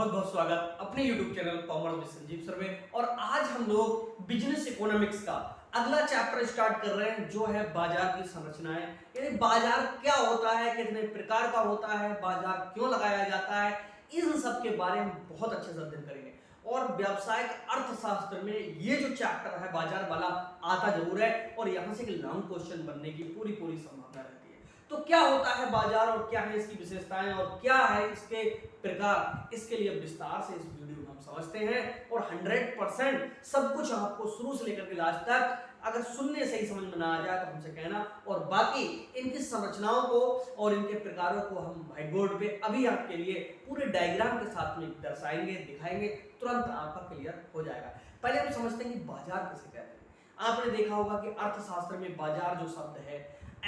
बहुत बहुत स्वागत अपने YouTube channel commerce with Sanjeev sir में। और आज हम लोग बिजनेस इकोनॉमिक्स का अगला चैप्टर स्टार्ट कर रहे हैं जो है बाजार की संरचनाएं। यानी बाजार क्या होता है, कितने प्रकार का होता है, बाजार क्यों लगाया जाता है, इन सब के बारे में बहुत अच्छे से अध्ययन करेंगे। और व्यावसायिक अर्थशास्त्र में ये जो चैप्टर है बाजार वाला आता जरूर है और यहाँ से एक लॉन्ग क्वेश्चन बनने की पूरी संभावना रहती है। तो क्या होता है बाजार और क्या है इसकी विशेषताएं और क्या है इसके प्रकार, इसके लिए विस्तार से इस वीडियो में हम समझते हैं। और 100% सब कुछ आपको शुरू से लेकर के लास्ट तक अगर सुनने से ही समझ में ना आ जाए तो हमसे कहना, और बाकी इनकी संरचनाओं को और इनके प्रकारों को हम व्हाइट बोर्ड पे अभी आपके लिए पूरे डायग्राम के साथ में दर्शाएंगे, दिखाएंगे, तुरंत आपका क्लियर हो जाएगा। पहले हम समझते हैं कि बाजार किसे कहते हैं। आपने देखा होगा कि अर्थशास्त्र में बाजार जो शब्द है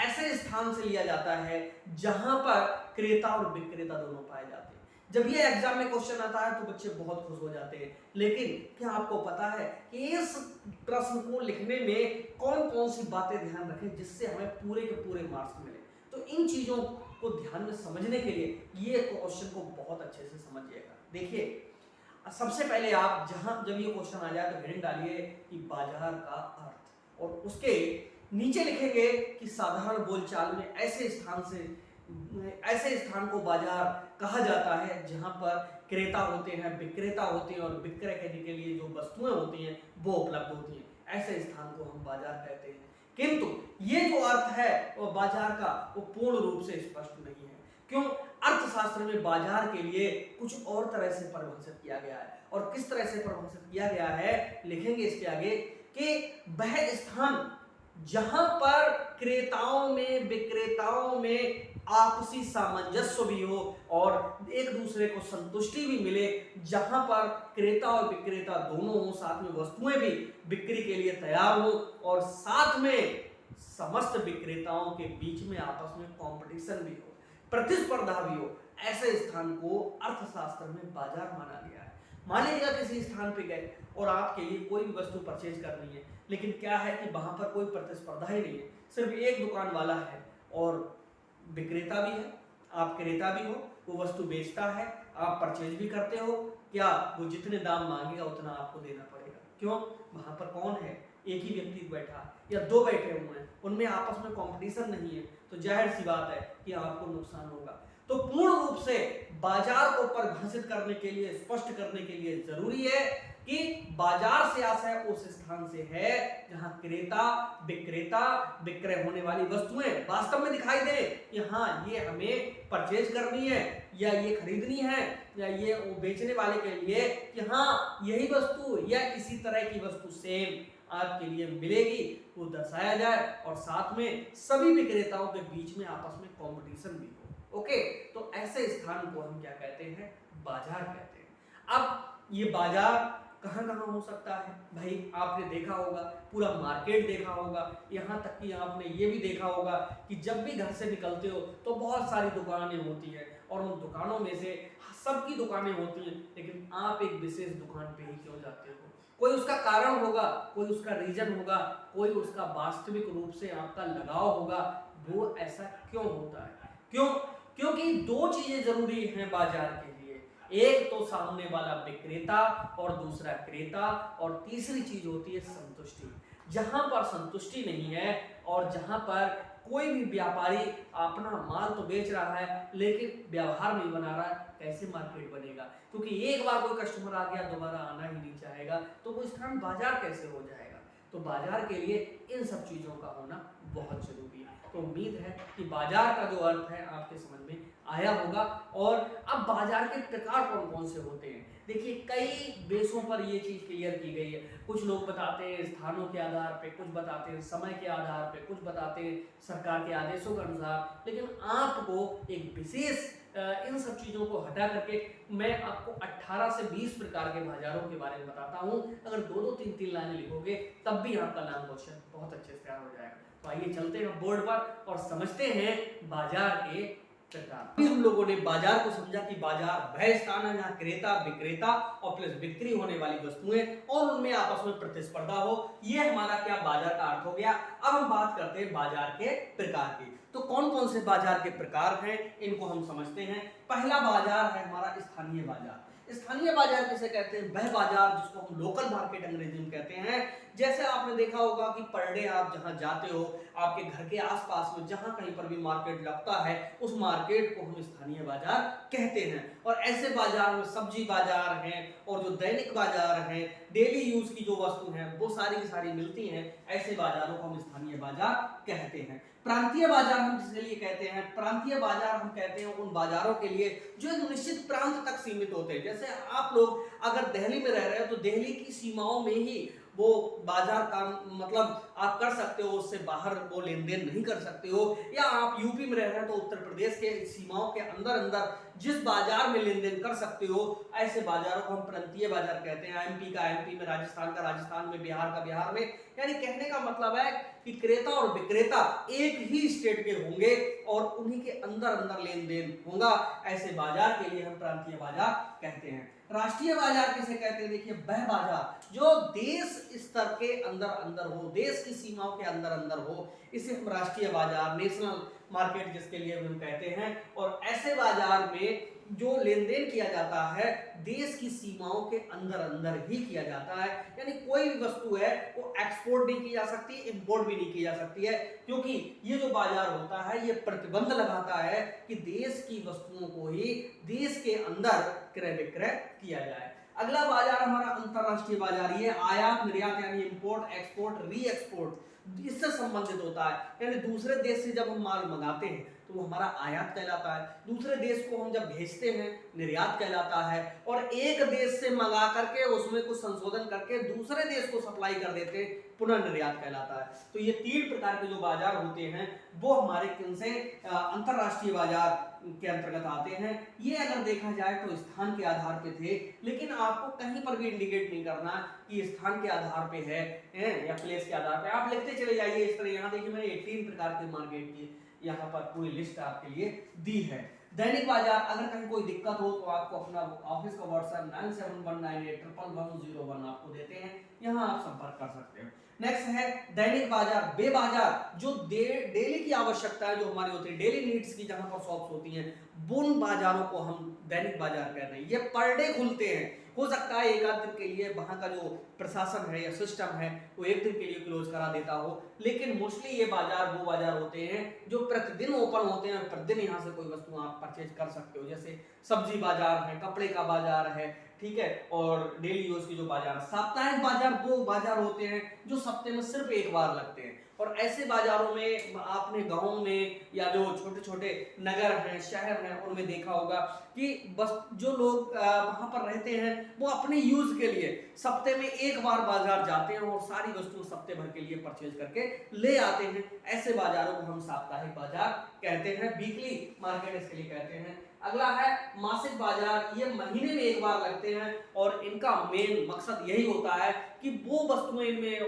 ऐसे स्थान से लिया जाता है जहां पर क्रेता और विक्रेता दोनों पाए जाते हैं। जब ये एग्जाम में क्वेश्चन आता है तो बच्चे बहुत खुश हो जाते हैं, लेकिन क्या आपको पता है कि इस प्रश्न को लिखने में कौन कौन सी बातें ध्यान रखें जिससे हमें पूरे के पूरे मार्क्स मिले। तो इन चीजों को ध्यान में समझने के लिए ये क्वेश्चन को बहुत अच्छे से समझिएगा। देखिए, सबसे पहले आप जब ये क्वेश्चन आ जाए तो हेडिंग डालिए कि बाजार का अर्थ, और उसके नीचे लिखेंगे कि साधारण बोलचाल में ऐसे स्थान को बाजार कहा जाता है जहां पर क्रेता होते हैं, विक्रेता होते हैं और विक्रय करने के लिए जो वस्तुएं होती हैं वो उपलब्ध होती हैं। ऐसे स्थान को हम बाजार कहते हैं। किंतु ये जो अर्थ है वो बाजार का वो पूर्ण रूप से स्पष्ट नहीं है। क्यों? अर्थशास्त्र में बाजार के लिए कुछ और तरह से परिभाषित किया गया है। और किस तरह से परिभाषित किया गया है लिखेंगे इसके आगे कि वह स्थान जहां पर क्रेताओं में विक्रेताओं में आपसी सामंजस्य भी हो और एक दूसरे को संतुष्टि भी मिले, जहां पर क्रेता और विक्रेता दोनों हो, साथ में वस्तुएं भी बिक्री के लिए तैयार हो और साथ में समस्त विक्रेताओं के बीच में आपस में कंपटीशन भी हो, प्रतिस्पर्धा भी हो। ऐसे स्थान को अर्थशास्त्र में बाजार माना गया है। मान लीजिएगा किसी स्थान पे गए और आपके लिए कोई भी वस्तु परचेज करनी है, लेकिन क्या है कि वहां पर कोई प्रतिस्पर्धा ही नहीं है, सिर्फ एक दुकान वाला है और विक्रेता भी है, आप क्रेता भी हो, वो वस्तु बेचता है, आप परचेज भी करते हो। क्या वो जितने दाम मांगेगा उतना आपको देना पड़ेगा? क्यों? वहां पर कौन है? एक ही व्यक्ति बैठा या दो बैठे हुए हैं, उनमें आपस में कंपटीशन नहीं है, तो जाहिर सी बात है कि आपको नुकसान होगा। तो पूर्ण रूप से बाजार को परिभाषित करने के लिए, स्पष्ट करने के लिए जरूरी है कि बाजार से आशय उस स्थान से है जहां क्रेता विक्रेता विक्रय होने वाली वस्तुएं वास्तव में दिखाई दे कि हाँ ये हमें परचेज करनी है या ये खरीदनी है या ये वो बेचने वाले के लिए कि हाँ यही वस्तु या इसी तरह की वस्तु सेम आपके लिए मिलेगी, वो दर्शाया जाए और साथ में सभी विक्रेताओं के बीच में आपस में कंपटीशन भी हो। ओके, तो ऐसे स्थान को हम क्या कहते हैं? बाजार कहते हैं। अब ये बाजार कहाँ कहाँ हो सकता है? भाई आपने देखा होगा, पूरा मार्केट देखा होगा, यहाँ तक कि आपने ये भी देखा होगा कि जब भी घर से निकलते हो तो बहुत सारी दुकानें होती हैं और उन दुकानों में से सबकी दुकानें होती हैं, लेकिन आप एक विशेष दुकान पे ही क्यों जाते हो? कोई उसका कारण होगा, कोई उसका रीजन होगा, कोई उसका वास्तविक रूप से आपका लगाव होगा। वो ऐसा क्यों होता है? क्यों? क्योंकि दो चीजें जरूरी हैं बाजार के लिए, एक तो सामने वाला विक्रेता और दूसरा क्रेता, और तीसरी चीज होती है संतुष्टि। जहां पर संतुष्टि नहीं है और जहां पर कोई भी व्यापारी अपना माल तो बेच रहा है लेकिन व्यवहार नहीं बना रहा है, कैसे मार्केट बनेगा? क्योंकि एक बार कोई कस्टमर आ गया दोबारा आना ही नहीं चाहेगा, तो वो स्थान बाजार कैसे हो जाएगा? तो बाजार के लिए इन सब चीजों का होना बहुत जरूरी है। तो उम्मीद है कि बाजार का जो अर्थ है आपके समझ में आया होगा। और अब बाजार के प्रकार कौन कौन से होते हैं? देखिए, कई बेसों पर ये चीज क्लियर की गई है। कुछ लोग बताते हैं स्थानों के आधार पे, कुछ बताते हैं समय के आधार पे, कुछ बताते हैं सरकार के आदेशों के अनुसार, लेकिन आपको एक विशेष इन सब चीजों को हटा करके मैं आपको 18 से 20 प्रकार के बाजारों के बारे में बताता हूं। अगर दो 3 लाइनें लिखोगे तब भी आपका लॉन्ग क्वेश्चन बहुत अच्छे से तैयार हो जाएगा। तो आइए चलते हैं बोर्ड पर और समझते हैं बाजार के प्रकार। हम लोगों ने बाजार को समझा कि बाजार वह स्थान है जहां क्रेता विक्रेता और प्लस बिक्री होने वाली वस्तुएं और उनमें आपस में प्रतिस्पर्धा हो। ये हमारा क्या बाजार का अर्थ हो गया। अब हम बात करते हैं बाजार के प्रकार की। तो कौन कौन से बाजार के प्रकार हैं इनको हम समझते हैं। पहला बाजार है हमारा स्थानीय बाजार। स्थानीय बाजार किसे कहते हैं? वह बाजार जिसको हम लोकल मार्केट अंग्रेजी में कहते हैं। जैसे आपने देखा होगा कि पर डे आप जहां जाते हो, आपके घर के आसपास में जहां कहीं पर भी मार्केट लगता है, उस मार्केट को हम स्थानीय बाजार कहते हैं। और ऐसे बाजार में सब्जी बाजार हैं और जो दैनिक बाजार हैं, डेली यूज की जो वस्तु हैं वो सारी की सारी मिलती हैं। ऐसे बाजारों को हम स्थानीय बाजार कहते हैं। प्रांतीय बाजार हम जिसके लिए कहते हैं, प्रांतीय बाजार हम कहते हैं उन बाजारों के लिए जो एक निश्चित प्रांत तक सीमित होते हैं। जैसे आप लोग अगर दिल्ली में रह रहे हो तो दिल्ली की सीमाओं में ही वो बाजार का मतलब आप कर सकते हो, उससे बाहर वो लेन देन नहीं कर सकते हो। या आप यूपी में रह रहे हैं तो उत्तर प्रदेश के सीमाओं के अंदर अंदर जिस बाजार में लेन देन कर सकते हो, ऐसे बाजारों को हम प्रांतीय बाजार कहते हैं। एमपी का एमपी में, राजस्थान का राजस्थान में, बिहार का बिहार में। यानी कहने का मतलब है कि क्रेता और विक्रेता एक ही स्टेट के होंगे और उन्हीं के अंदर अंदर लेन देन होगा। ऐसे बाजार के लिए हम प्रांतीय बाजार कहते हैं। राष्ट्रीय बाजार किसे कहते हैं? देखिए, वह बाजार जो देश स्तर के अंदर अंदर हो, देश की सीमाओं के अंदर अंदर हो, इसे हम राष्ट्रीय बाजार, नेशनल मार्केट जिसके लिए हम कहते हैं। और ऐसे बाजार में जो लेन देन किया जाता है देश की सीमाओं के अंदर अंदर ही किया जाता है। यानी कोई भी वस्तु है वो एक्सपोर्ट नहीं की जा सकती, इंपोर्ट भी नहीं की जा सकती है, क्योंकि ये जो बाजार होता है ये प्रतिबंध लगाता है कि देश की वस्तुओं को ही देश के अंदर क्रय विक्रय किया जाए। अगला बाजार हमारा अंतरराष्ट्रीय बाजार, ये आयात निर्यात यानी इंपोर्ट एक्सपोर्ट री एक्सपोर्ट इससे संबंधित होता है। यानी दूसरे देश से जब हम माल मंगाते हैं तो वो हमारा आयात कहलाता है, दूसरे देश को हम जब भेजते हैं निर्यात कहलाता है, और एक देश से मंगा करके उसमें कुछ संशोधन करके दूसरे देश को सप्लाई कर देते हैं, पुनः निर्यात कहलाता है। तो ये 3 प्रकार के जो बाजार होते हैं वो हमारे किनसे अंतरराष्ट्रीय बाजार के अंतर्गत आते हैं। ये अगर देखा जाए तो स्थान के आधार पे थे, लेकिन आपको कहीं पर भी इंडिकेट नहीं करना कि स्थान के आधार पे है या प्लेस के आधार पे। आप लिखते चले जाइए इस तरह। यहाँ देखिए मैंने 18 प्रकार के मार्केट की यहाँ पर पूरी लिस्ट आपके लिए दी है। दैनिक बाजार, अगर कहीं कोई दिक्कत हो तो आपको अपना ऑफिस का व्हाट्सएप 9719811101 आपको देते हैं, यहाँ आप संपर्क कर सकते हो। नेक्स्ट है दैनिक बाजार, बे बाजार जो डेली की आवश्यकता है जो हमारी होती है, डेली नीड्स की जहां पर शॉप्स होती हैं, उन बाजारों को हम दैनिक बाजार कह रहे हैं। ये पर डे खुलते हैं, हो सकता है एक आध दिन के लिए वहां का जो प्रशासन है या सिस्टम है वो एक दिन के लिए क्लोज करा देता हो, लेकिन मोस्टली ये बाजार वो बाजार होते हैं जो प्रतिदिन ओपन होते हैं और प्रतिदिन यहाँ से कोई वस्तु आप परचेज कर सकते हो। जैसे सब्जी बाजार है, कपड़े का बाजार है, ठीक है, और डेली यूज की जो बाजार, साप्ताहिक बाजार वो बाजार होते हैं जो सप्ते में सिर्फ एक बार लगते हैं। और ऐसे बाजारों में आपने गांव में या जो छोटे छोटे नगर हैं, शहर हैं, उनमें देखा होगा कि बस जो लोग वहां पर रहते हैं वो अपने यूज के लिए सप्ते में एक बार बाजार जाते हैं और सारी वस्तुएं सप्ते भर के लिए परचेज करके ले आते हैं। ऐसे बाजारों को हम साप्ताहिक बाजार कहते हैं, वीकली मार्केट इसके लिए कहते हैं। अगला है मासिक बाजार, ये महीने में एक बार लगते हैं और इनका मेन मकसद यही होता है कि वो वस्तुएं इनमें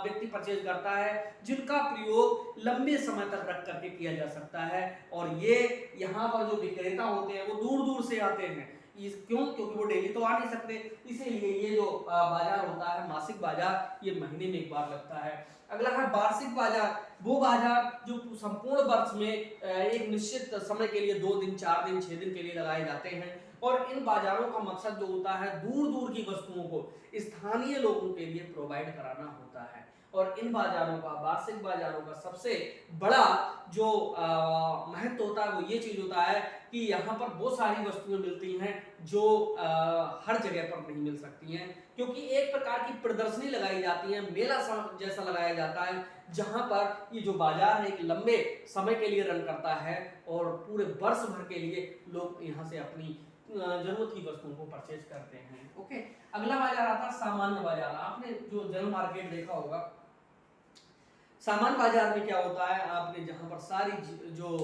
व्यक्ति परचेज करता है जिनका प्रयोग लंबे समय तक रख करके किया जा सकता है। और ये यहाँ पर जो विक्रेता होते हैं वो दूर दूर से आते हैं, क्यों? क्योंकि वो डेली तो आ नहीं सकते, इसीलिए ये जो बाजार होता है मासिक बाजार, ये महीने में एक बार लगता है। अगला है वार्षिक बाजार, वो बाजार जो संपूर्ण वर्ष में एक निश्चित समय के लिए 2 दिन 4 दिन 6 दिन के लिए लगाए जाते हैं। और इन बाजारों का मकसद जो होता है दूर दूर की वस्तुओं को स्थानीय लोगों के लिए प्रोवाइड कराना होता है। और इन बाजारों का, वार्षिक बाजारों का सबसे बड़ा जो महत्व होता है वो ये चीज होता है कि यहाँ पर बहुत सारी वस्तुएं मिलती हैं जो हर जगह पर नहीं मिल सकती हैं, क्योंकि एक प्रकार की प्रदर्शनी लगाई जाती है, मेला जैसा लगाया जाता है, जहां पर ये जो बाजार है एक लंबे समय के लिए रन करता है और पूरे वर्ष भर के लिए लोग यहाँ से अपनी जरूरत की वस्तुओं को परचेज करते हैं। ओके, अगला बाजार आता है सामान्य बाजार। आपने जो जनरल मार्केट देखा होगा, सामान्य बाजार में क्या होता है, आपने जहां पर सारी जो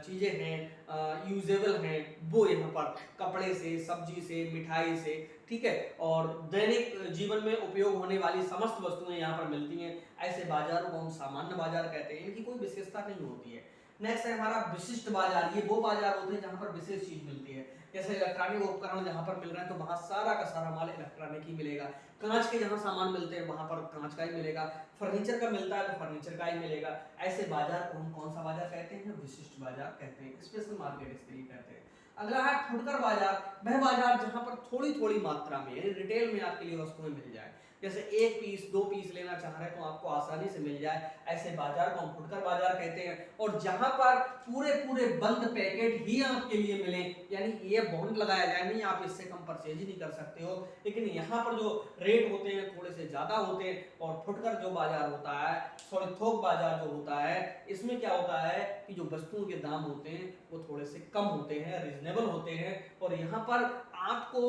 चीजें हैं यूजेबल हैं वो यहाँ पर कपड़े से, सब्जी से, मिठाई से, ठीक है, और दैनिक जीवन में उपयोग होने वाली समस्त वस्तुएं यहाँ पर मिलती हैं। ऐसे बाजारों को हम सामान्य बाजार कहते हैं, इनकी कोई विशेषता नहीं होती है। नेक्स्ट है हमारा विशिष्ट बाजार, ये वो बाजार होते हैं जहाँ पर विशेष चीज मिलती है। जैसे इलेक्ट्रॉनिक उपकरण जहाँ पर मिल रहे हैं तो वहाँ सारा का सारा माल इलेक्ट्रॉनिक ही मिलेगा। कांच के जहाँ सामान मिलते हैं वहाँ पर कांच का ही मिलेगा। फर्नीचर का मिलता है तो फर्नीचर का ही मिलेगा। ऐसे बाजार को हम कौन सा बाजार कहते हैं? विशिष्ट बाजार कहते हैं, स्पेशल मार्केट इसके लिए कहते हैं। अगला है फुटकर बाजार, वह बाजार जहां पर थोड़ी थोड़ी मात्रा में यानी रिटेल में आपके लिए वस्तुएं मिल जाए, जैसे 1 पीस 2 पीस लेना चाह रहे हैं तो आपको आसानी से मिल जाए, ऐसे बाजार को हम फुटकर बाजार कहते हैं। और जहां पर पूरे पूरे बंद पैकेट ही आपके लिए मिले, यानी ये बॉन्ड लगाया जाए नहीं आप इससे कम परचेज ही नहीं कर सकते हो, लेकिन यहाँ पर जो रेट होते हैं थोड़े से ज्यादा होते हैं। और फुटकर जो बाजार होता है, सॉरी थोक बाजार जो होता है, इसमें क्या होता है कि जो वस्तुओं के दाम होते हैं वो थोड़े से कम होते हैं, रीजनेबल होते हैं, और यहाँ पर आपको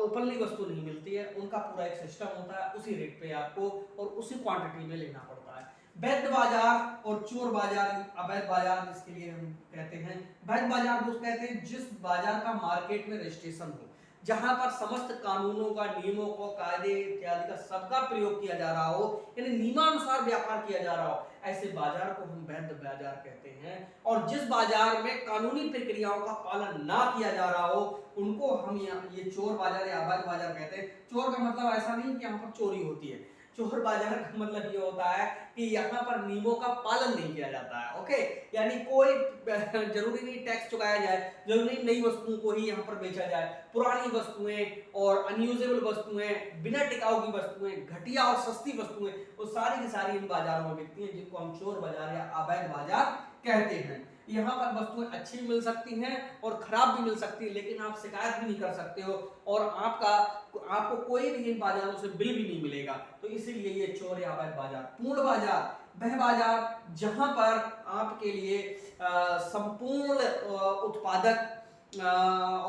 ओपनली वस्तु नहीं मिलती है, उनका पूरा एक सिस्टम होता है, उसी रेट पे आपको और उसी क्वांटिटी में लेना पड़ता है। वैध बाजार और चोर बाजार, अवैध बाजार जिसके लिए हम कहते हैं। वैध बाजार वो कहते हैं जिस बाजार का मार्केट में रजिस्ट्रेशन हो, जहां पर समस्त कानूनों का, नियमों को, कायदे इत्यादि का सबका प्रयोग किया जा रहा हो, यानी नियमानुसार व्यापार किया जा रहा हो, ऐसे बाजार को हम वैध बाजार कहते हैं। और जिस बाजार में कानूनी प्रक्रियाओं का पालन ना किया जा रहा हो, उनको हम ये चोर बाजार या अवैध बाजार कहते हैं। चोर का मतलब ऐसा नहीं कि यहाँ पर चोरी होती है, चोर बाजार का मतलब ये होता है कि यहाँ पर नियमों का पालन नहीं किया जाता है। ओके, यानी कोई जरूरी नहीं टैक्स चुकाया जाए, जरूरी नहीं नई वस्तुओं को ही यहाँ पर बेचा जाए, पुरानी वस्तुएं और अनयूजेबल वस्तुएं, बिना टिकाऊ की वस्तुएं, घटिया और सस्ती वस्तुएं, वो सारी की सारी इन बाजारों में बिकती हैं, जिनको हम चोर बाजार या अवैध बाजार कहते हैं। यहाँ पर वस्तुएं अच्छी भी मिल सकती हैं और खराब भी मिल सकती है, लेकिन आप शिकायत भी नहीं कर सकते हो और आपको कोई भी इन बाजारों से बिल भी नहीं मिलेगा, तो इसीलिए ये चोर या अवैध बाजार। पूर्ण बाजार वह बाजार जहां पर आपके लिए संपूर्ण उत्पादक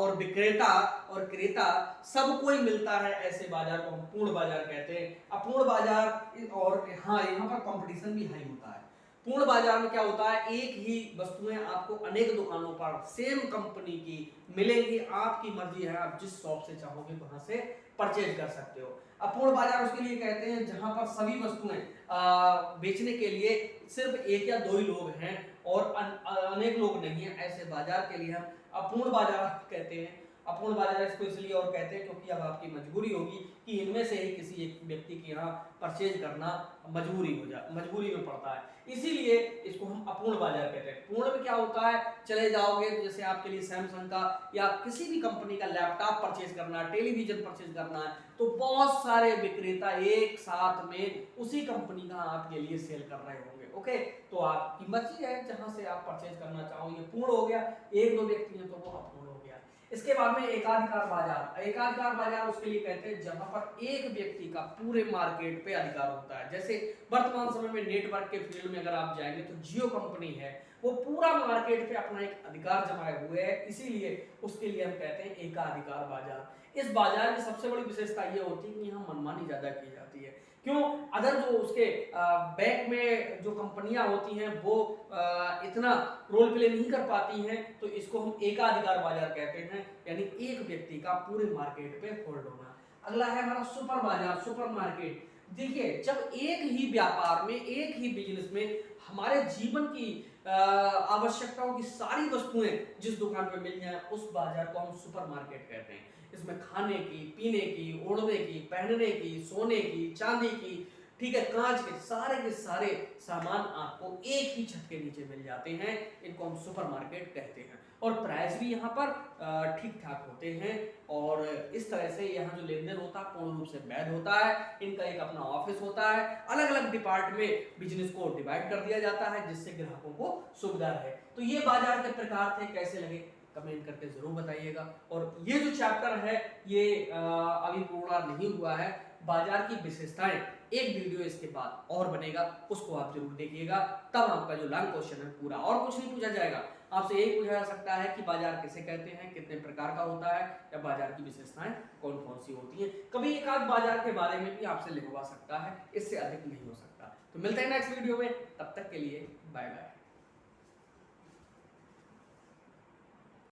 और विक्रेता और क्रेता सब कोई मिलता है, ऐसे बाजार को हम पूर्ण बाजार कहते हैं। अपूर्ण बाजार और हाँ यहाँ पर कंपटीशन भी हाई होता है। पूर्ण बाजार में क्या होता है, एक ही वस्तुएं आपको अनेक दुकानों पर सेम कंपनी की मिलेंगी, आपकी मर्जी है, आप जिस शॉप से चाहोगे वहां से परचेज कर सकते हो। अपूर्ण बाजार उसके लिए कहते हैं जहां पर सभी वस्तुएं बेचने के लिए सिर्फ एक या दो ही लोग हैं और अनेक लोग नहीं है, ऐसे बाजार के लिए हम अपूर्ण बाजार कहते हैं। अपूर्ण बाजार इसको इसलिए और कहते हैं क्योंकि अब आपकी मजबूरी होगी कि इनमें से ही किसी एक व्यक्ति के यहाँ परचेज करना मजबूरी में पड़ता है, इसीलिए इसको हम अपूर्ण बाजार कहते हैं। पूर्ण में क्या होता है, चले जाओगे तो जैसे आपके लिए सैमसंग का या किसी भी कंपनी का लैपटॉप परचेज करना है, टेलीविजन परचेज करना है, तो बहुत सारे विक्रेता एक साथ में उसी कंपनी का आपके लिए सेल कर रहे होंगे। ओके, तो आपकी मर्जी है जहां से आप परचेज करना चाहो, ये पूर्ण हो गया। एक दो व्यक्ति हैं तो वो अपूर्ण हो गया। इसके बाद में एकाधिकार बाजार। एकाधिकार बाजार उसके लिए कहते हैं जहां पर एक व्यक्ति का पूरे मार्केट पे अधिकार होता है। जैसे वर्तमान समय में नेटवर्क के फील्ड में अगर आप जाएंगे तो जियो कंपनी है, वो पूरा मार्केट पे अपना एक अधिकार जमाए हुए है, इसीलिए उसके लिए हम कहते हैं एकाधिकार बाजार। इस बाजार की सबसे बड़ी विशेषता ये होती है कि यहाँ मनमानी ज्यादा की जाती है। क्यों? अदर जो उसके बैक में जो कंपनियां होती हैं वो इतना रोल प्ले नहीं कर पाती हैं, तो इसको हम एकाधिकार बाजार कहते हैं, यानी एक व्यक्ति का पूरे मार्केट पे होल्ड होना। अगला है हमारा सुपर बाजार, सुपर मार्केट। देखिए, जब एक ही व्यापार में, एक ही बिजनेस में हमारे जीवन की आवश्यकताओं की सारी वस्तुएं जिस दुकान पे मिल जाए, उस बाजार को हम सुपर मार्केट कहते हैं। इसमें खाने की, पीने की, ओढ़ने की, पहनने की, सोने की, चांदी की, ठीक है, कांच के सारे सामान आपको एक ही छत के नीचे मिल जाते हैं, इनको हम सुपर मार्केट कहते हैं। और प्राइस भी यहाँ पर ठीक ठाक होते हैं, और इस तरह से यहाँ जो लेन देन होता है पूर्ण रूप से वैध होता है। इनका एक अपना ऑफिस होता है, अलग अलग डिपार्टमेंट में बिजनेस को डिवाइड कर दिया जाता है जिससे ग्राहकों को सुविधा रहे। तो ये बाजार के प्रकार थे, कैसे लगे कमेंट करके जरूर बताइएगा। और ये जो चैप्टर है ये अभी पूरा नहीं हुआ है, बाजार की विशेषताएं, एक वीडियो इसके बाद और बनेगा, उसको आप जरूर देखिएगा, तब आपका जो लॉन्ग क्वेश्चन है पूरा, और कुछ नहीं पूछा जाएगा, आपसे यही पूछा जा सकता है कि बाजार किसे कहते हैं, कितने प्रकार का होता है, या बाजार की विशेषताएं कौन कौन सी होती हैं। कभी एक आध बाजार के बारे में भी आपसे लिखवा सकता है, इससे अधिक नहीं हो सकता। तो मिलते हैं नेक्स्ट वीडियो में, तब तक के लिए बाय बाय।